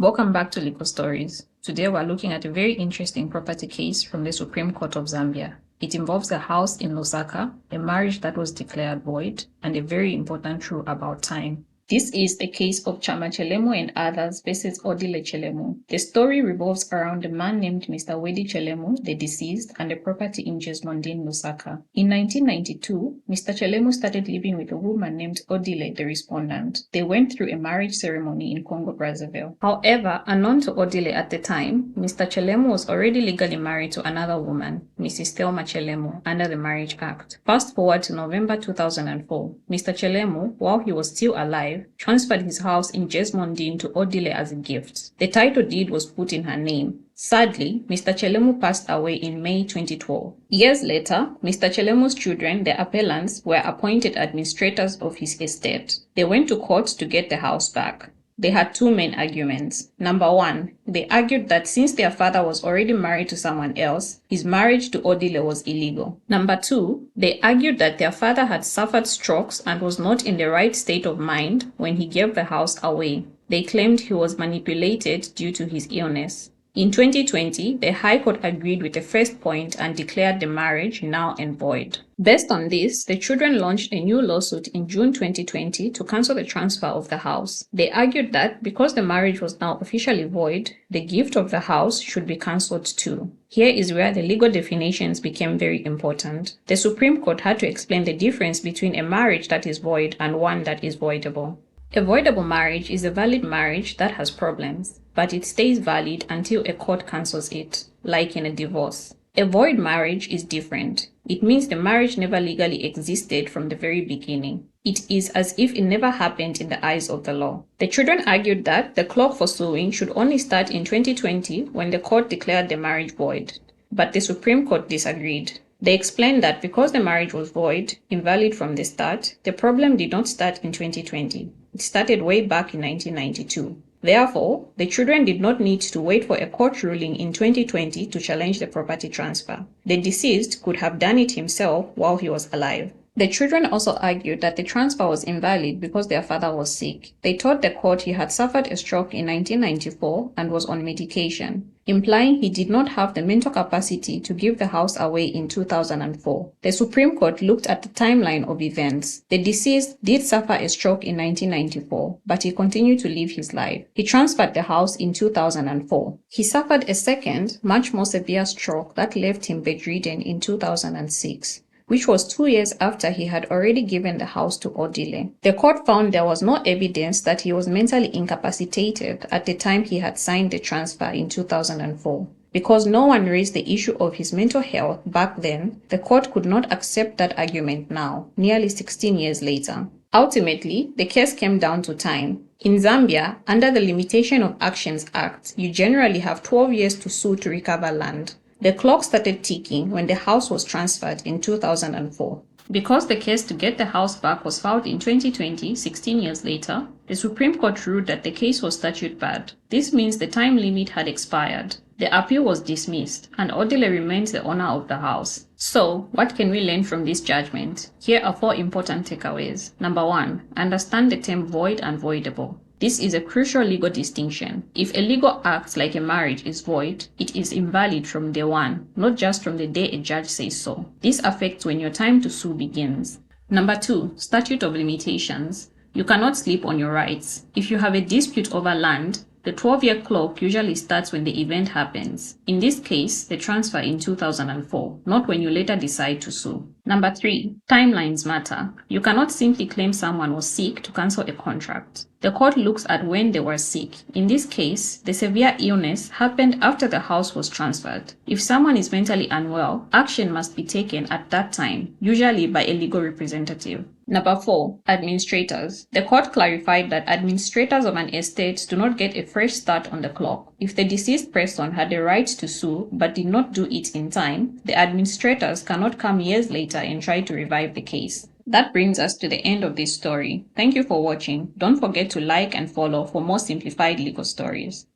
Welcome back to Legal Stories. Today we're looking at a very interesting property case from the Supreme Court of Zambia. It involves a house in Lusaka, a marriage that was declared void, and a very important truth about time. This is the case of Chama Cheelemu and others versus Odile Chelemu. The story revolves around a man named Mr. Odile Chelemu, the deceased, and a property in Jesmondin, Lusaka. In 1992, Mr. Chelemu started living with a woman named Odile, the respondent. They went through a marriage ceremony in Congo, Brazzaville. However, unknown to Odile at the time, Mr. Chelemu was already legally married to another woman, Mrs. Chama Cheelemu, under the Marriage Act. Fast forward to November 2004, Mr. Chelemu, while he was still alive, transferred his house in Jesmondin to Odile as a gift. The title deed was put in her name. Sadly, Mr. Chelemu passed away in May 2012. Years later, Mr. Chelemu's children, the appellants, were appointed administrators of his estate. They went to court to get the house back. They had two main arguments. Number one, they argued that since their father was already married to someone else, his marriage to Odile was illegal. Number two, they argued that their father had suffered strokes and was not in the right state of mind when he gave the house away. They claimed he was manipulated due to his illness. In 2020, the High Court agreed with the first point and declared the marriage null and void. Based on this, the children launched a new lawsuit in June 2020 to cancel the transfer of the house. They argued that because the marriage was now officially void, the gift of the house should be cancelled too. Here is where the legal definitions became very important. The Supreme Court had to explain the difference between a marriage that is void and one that is voidable. A voidable marriage is a valid marriage that has problems, but it stays valid until a court cancels it, like in a divorce. A void marriage is different. It means the marriage never legally existed from the very beginning. It is as if it never happened in the eyes of the law. The children argued that the clock for suing should only start in 2020 when the court declared the marriage void, but the Supreme Court disagreed. They explained that because the marriage was void, invalid from the start, the problem did not start in 2020. It started way back in 1992. Therefore, the children did not need to wait for a court ruling in 2020 to challenge the property transfer. The deceased could have done it himself while he was alive. The children also argued that the transfer was invalid because their father was sick. They told the court he had suffered a stroke in 1994 and was on medication, implying he did not have the mental capacity to give the house away in 2004. The Supreme Court looked at the timeline of events. The deceased did suffer a stroke in 1994, but he continued to live his life. He transferred the house in 2004. He suffered a second, much more severe stroke that left him bedridden in 2006. Which was 2 years after he had already given the house to Odile. The court found there was no evidence that he was mentally incapacitated at the time he had signed the transfer in 2004. Because no one raised the issue of his mental health back then, the court could not accept that argument now, nearly 16 years later. Ultimately, the case came down to time. In Zambia, under the Limitation of Actions Act, you generally have 12 years to sue to recover land. The clock started ticking when the house was transferred in 2004. Because the case to get the house back was filed in 2020, 16 years later, the Supreme Court ruled that the case was statute barred. This means the time limit had expired. The appeal was dismissed, and Odile remains the owner of the house. So, what can we learn from this judgment? Here are 4 important takeaways. Number 1, understand the term void and voidable. This is a crucial legal distinction. If a legal act like a marriage is void, it is invalid from day one, not just from the day a judge says so. This affects when your time to sue begins. Number 2, statute of limitations. You cannot sleep on your rights. If you have a dispute over land, the 12-year clock usually starts when the event happens. In this case, the transfer in 2004, not when you later decide to sue. Number 3, timelines matter. You cannot simply claim someone was sick to cancel a contract. The court looks at when they were sick. In this case, the severe illness happened after the house was transferred. If someone is mentally unwell, action must be taken at that time, usually by a legal representative. Number 4, administrators. The court clarified that administrators of an estate do not get a fresh start on the clock. If the deceased person had the right to sue but did not do it in time, the administrators cannot come years later and try to revive the case. That brings us to the end of this story. Thank you for watching. Don't forget to like and follow for more simplified legal stories.